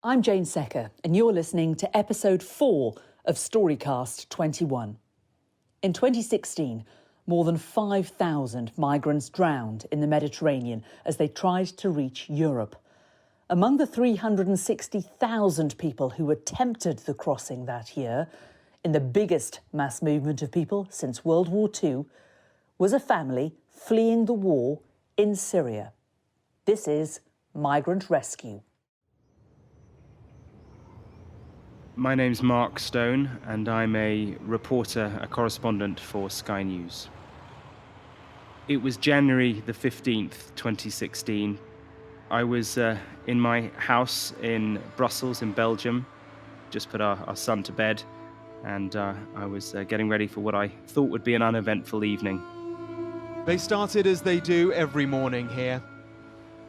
I'm Jane Secker, and you're listening to episode 4 of StoryCast 21. In 2016, more than 5,000 migrants drowned in the Mediterranean as they tried to reach Europe. Among the 360,000 people who attempted the crossing that year, in the biggest mass movement of people since World War II, was a family fleeing the war in Syria. This is Migrant Rescue. My name's Mark Stone, and I'm a reporter, a correspondent for Sky News. It was January the 15th, 2016. I was in my house in Brussels, in Belgium, just put our son to bed, and I was getting ready for what I thought would be an uneventful evening. They started as they do every morning here,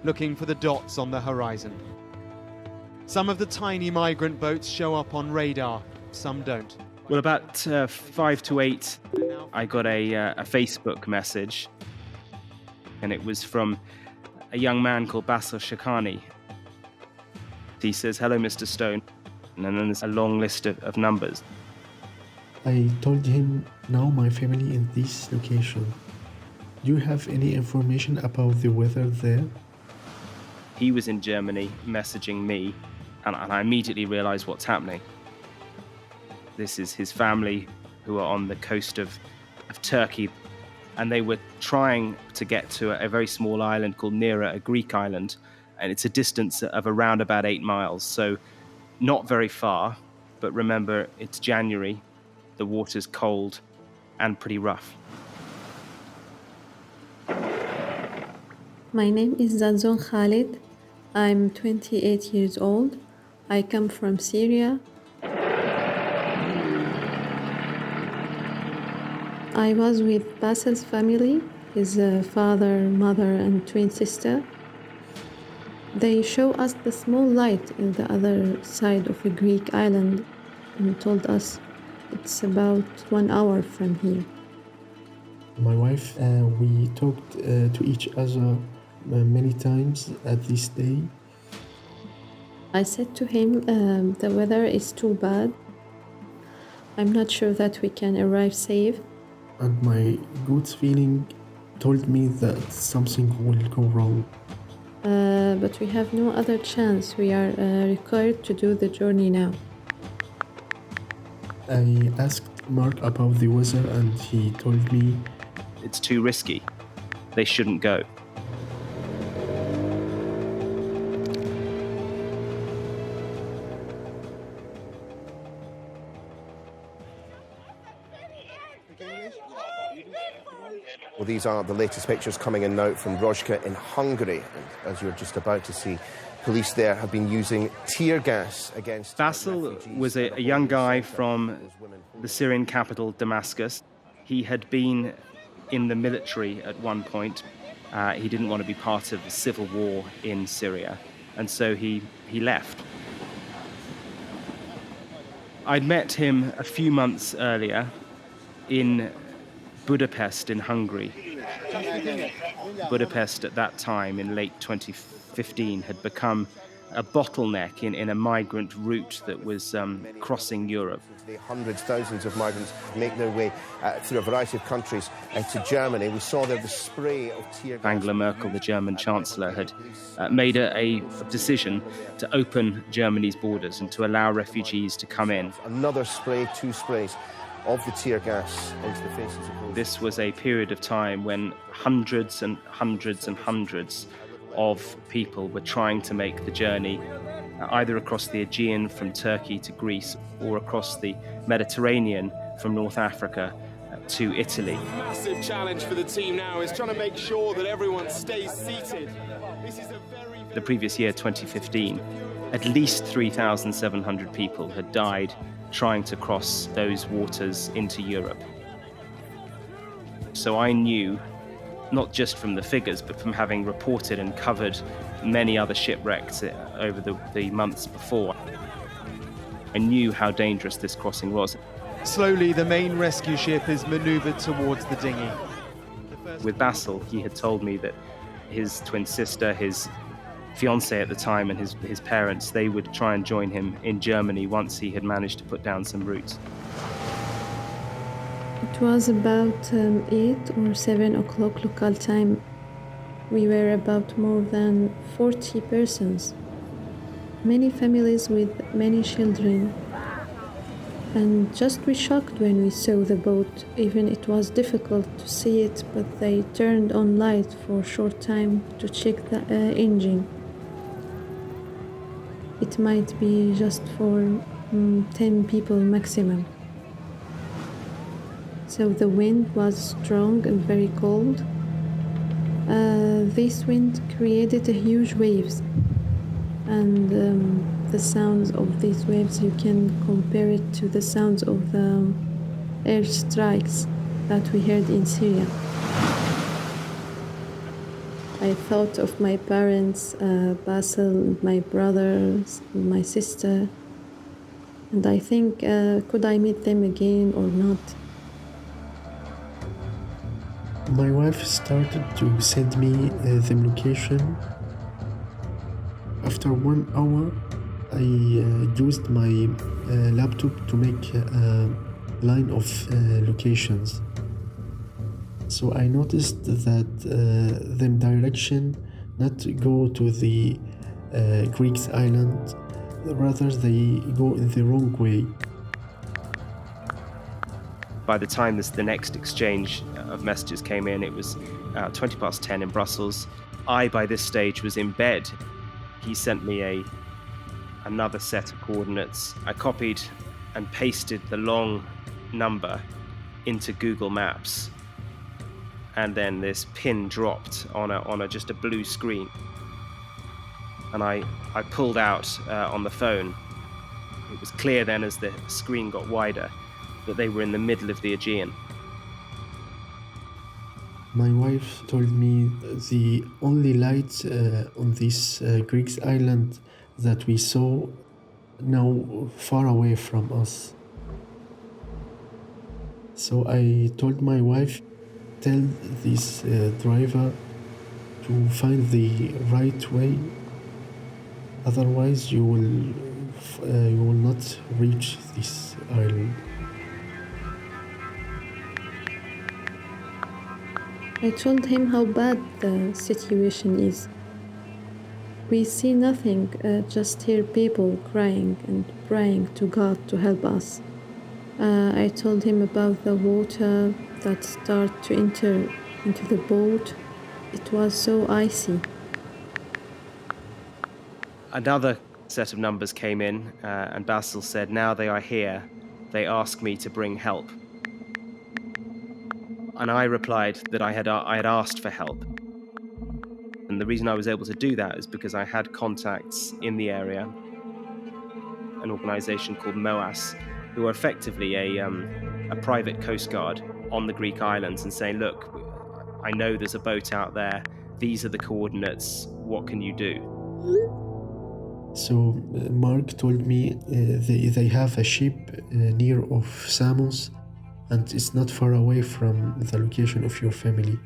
looking for the dots on the horizon. Some of the tiny migrant boats show up on radar, some don't. Well, about 5 to 8, I got a Facebook message, and it was from a young man called Bassel Shekhany. He says, "Hello, Mr. Stone," and then there's a long list of numbers. I told him, now my family in this location. Do you have any information about the weather there? He was in Germany messaging me, and I immediately realized what's happening. This is his family who are on the coast of Turkey, and they were trying to get to a very small island called Nera, a Greek island, and it's a distance of around about 8 miles, so not very far, but remember, it's January, the water's cold and pretty rough. My name is Zanzon Khalid. I'm 28 years old. I come from Syria. I was with Bassel's family, his father, mother, and twin sister. They show us the small light in the other side of a Greek island and told us it's about 1 hour from here. My wife, we talked to each other many times at this day. I said to him, the weather is too bad. I'm not sure that we can arrive safe. And my gut feeling told me that something will go wrong. But we have no other chance. We are required to do the journey now. I asked Mark about the weather and he told me It's too risky. They shouldn't go. Well, these are the latest pictures coming in now from Rojka in Hungary. And as you're just about to see, police there have been using tear gas against Bassel was a young guy from the Syrian capital, Damascus. He had been in the military at one point. He didn't want to be part of the civil war in Syria, and so he left. I'd met him a few months earlier in Budapest in Hungary. Budapest at that time, in late 2015, had become a bottleneck in a migrant route that was crossing Europe. Hundreds, thousands of migrants make their way through a variety of countries to Germany. We saw there the spray of tear gas. Angela Merkel, the German Chancellor, had made a decision to open Germany's borders and to allow refugees to come in. Another spray, 2 sprays of the tear gas into the faces of those. This was a period of time when hundreds and hundreds and hundreds of people were trying to make the journey either across the Aegean from Turkey to Greece or across the Mediterranean from North Africa to Italy. Massive challenge for the team now is trying to make sure that everyone stays seated. The previous year, 2015, at least 3,700 people had died trying to cross those waters into Europe. So I knew, not just from the figures, but from having reported and covered many other shipwrecks over the months before, I knew how dangerous this crossing was. Slowly, the main rescue ship is manoeuvred towards the dinghy. With Bassel, he had told me that his twin sister, his fiancé at the time and his parents, they would try and join him in Germany once he had managed to put down some roots. It was about 8 or 7 o'clock local time. We were about more than 40 persons, many families with many children. And just we shocked when we saw the boat. Even it was difficult to see it, but they turned on light for a short time to check the engine. It might be just for 10 people maximum. So the wind was strong and very cold. This wind created a huge waves, and the sounds of these waves, you can compare it to the sounds of the airstrikes that we heard in Syria. I thought of my parents, Bassel, my brothers, my sister, and I think, could I meet them again or not? My wife started to send me the location. After 1 hour, I used my laptop to make a line of locations. So I noticed that them direction not the to the Greek island, rather they go in the wrong way. By the time the next exchange of messages came in, it was 20 past 10 in Brussels. I, by this stage, was in bed. He sent me another set of coordinates. I copied and pasted the long number into Google Maps, and then this pin dropped on just a blue screen. And I pulled out on the phone. It was clear then, as the screen got wider, that they were in the middle of the Aegean. My wife told me the only light on this Greek island that we saw now far away from us. So I told my wife, tell this driver to find the right way, otherwise you will not reach this island. I told him how bad the situation is. We see nothing, just hear people crying and praying to God to help us. I told him about the water that started to enter into the boat. It was so icy. Another set of numbers came in, and Bassel said, now they are here. They ask me to bring help. And I replied that I had asked for help. And the reason I was able to do that is because I had contacts in the area, an organization called MOAS, who are effectively a private coast guard on the Greek islands, and saying, look, I know there's a boat out there. These are the coordinates. What can you do? So Mark told me they have a ship near of Samos, and it's not far away from the location of your family.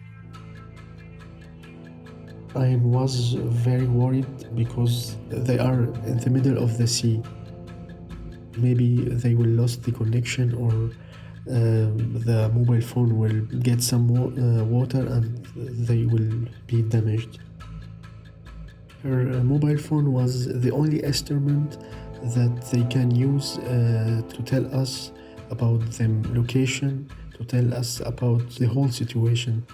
I was very worried because they are in the middle of the sea. Maybe they will lose the connection, or the mobile phone will get some water and they will be damaged. Her mobile phone was the only instrument that they can use to tell us about the location, to tell us about the whole situation.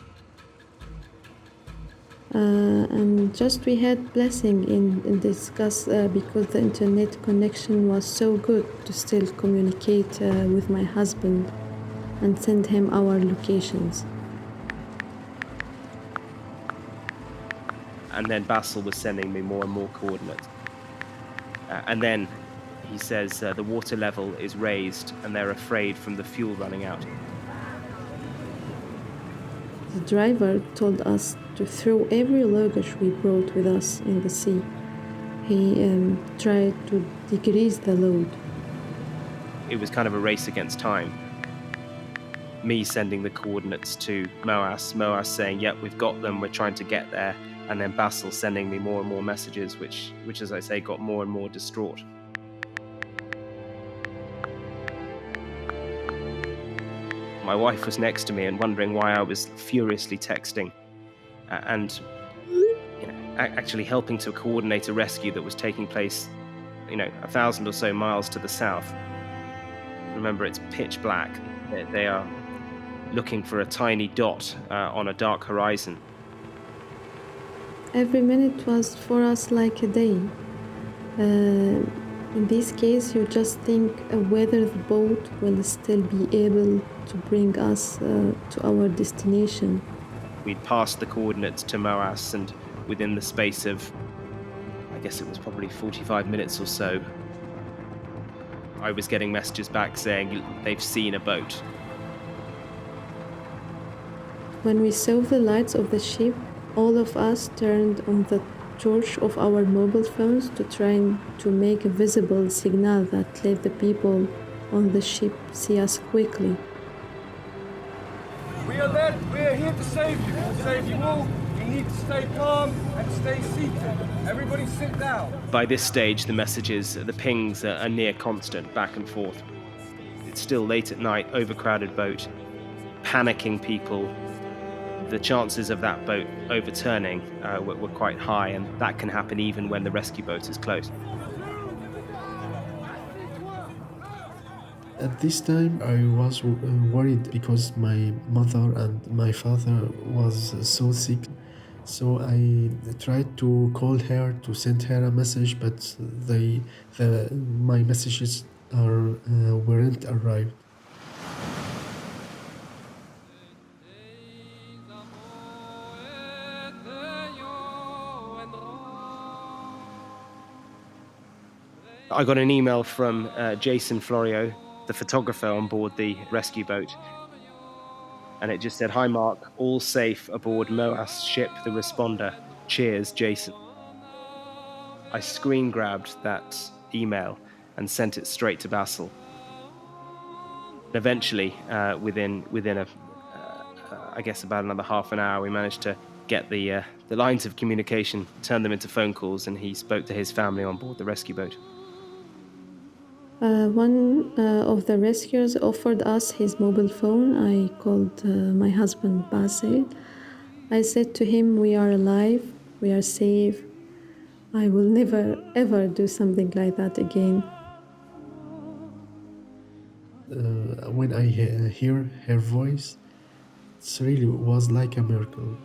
And just we had blessing in discuss because the internet connection was so good to still communicate with my husband and send him our locations. And then Bassel was sending me more and more coordinates. And then he says the water level is raised and they're afraid from the fuel running out. The driver told us to throw every luggage we brought with us in the sea. He tried to decrease the load. It was kind of a race against time. Me sending the coordinates to MOAS saying, yep, we've got them, we're trying to get there. and then Bassel sending me more and more messages, which, as I say, got more and more distraught. My wife was next to me and wondering why I was furiously texting and actually helping to coordinate a rescue that was taking place 1,000 or so miles to the south. Remember, it's pitch black. They are looking for a tiny dot on a dark horizon. Every minute was for us like a day. In this case, you just think whether the boat will still be able to bring us to our destination. We'd passed the coordinates to Moas, and within the space of, I guess it was probably 45 minutes or so, I was getting messages back saying they've seen a boat. When we saw the lights of the ship, all of us turned on the torch of our mobile phones to try to make a visible signal that let the people on the ship see us quickly. We are there. We are here to save you. To save you all. You need to stay calm and stay seated. Everybody sit down. By this stage, the messages, the pings are near constant, back and forth. It's still late at night, overcrowded boat, panicking people. The chances of that boat overturning were quite high, and that can happen even when the rescue boat is close. At this time, I was worried because my mother and my father was so sick. So I tried to call her to send her a message, but my messages weren't arrived. I got an email from Jason Florio, the photographer on board the rescue boat, and it just said, "Hi Mark, all safe aboard Moas ship, the Responder. Cheers, Jason." I screen grabbed that email and sent it straight to Bassel. Eventually, within I guess about another half an hour, we managed to get the lines of communication, turn them into phone calls, and he spoke to his family on board the rescue boat. One of the rescuers offered us his mobile phone. I called my husband Bassel. I said to him, "We are alive, we are safe. I will never ever do something like that again." When I hear her voice, it really was like a miracle.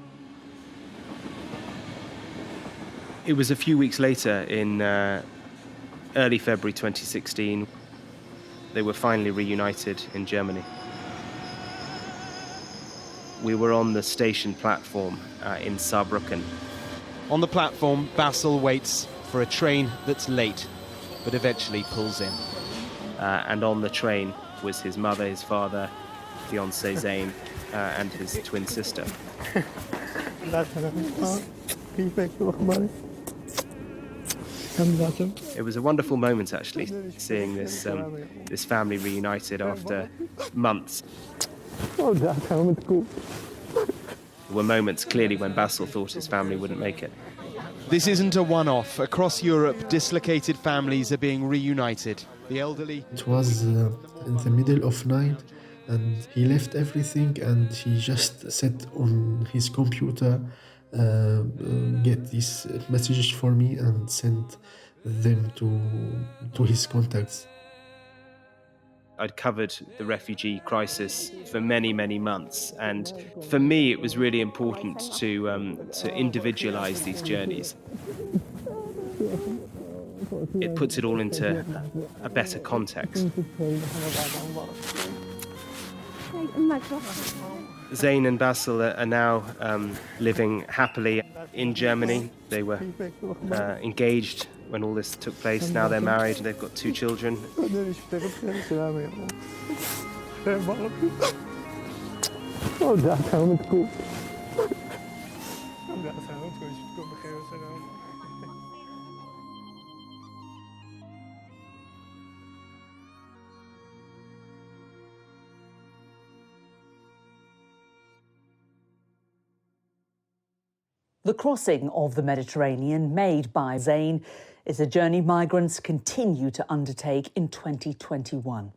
It was a few weeks later, in early February 2016, they were finally reunited in Germany. We were on the station platform in Saarbrücken. On the platform, Bassel waits for a train that's late, but eventually pulls in. And on the train was his mother, his father, fiancé Zain, and his twin sister. It was a wonderful moment, actually, seeing this family reunited after months. There were moments, clearly, when Bassel thought his family wouldn't make it. This isn't a one-off. Across Europe, dislocated families are being reunited. The elderly... It was in the middle of night, and he left everything and he just sat on his computer, get these messages for me and sent them to his contacts. I'd covered the refugee crisis for many, many months, and for me it was really important to individualize these journeys. It puts it all into a better context. Zain and Bassel are now living happily in Germany. They were engaged when all this took place. Now they're married and they've got 2 children. The crossing of the Mediterranean made by Zain is a journey migrants continue to undertake in 2021.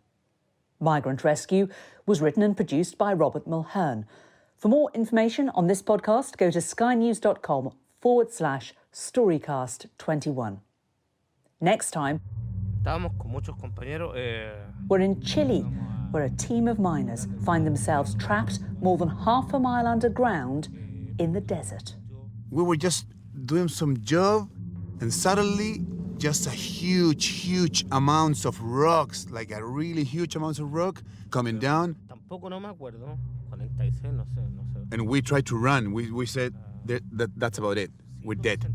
Migrant Rescue was written and produced by Robert Mulhern. For more information on this podcast, go to skynews.com/StoryCast21. Next time, we're in Chile, where a team of miners find themselves trapped more than half a mile underground in the desert. We were just doing some job, and suddenly just a huge amounts of rocks, like a really huge amounts of rock coming down. And we tried to run. We said that's about it. We're dead.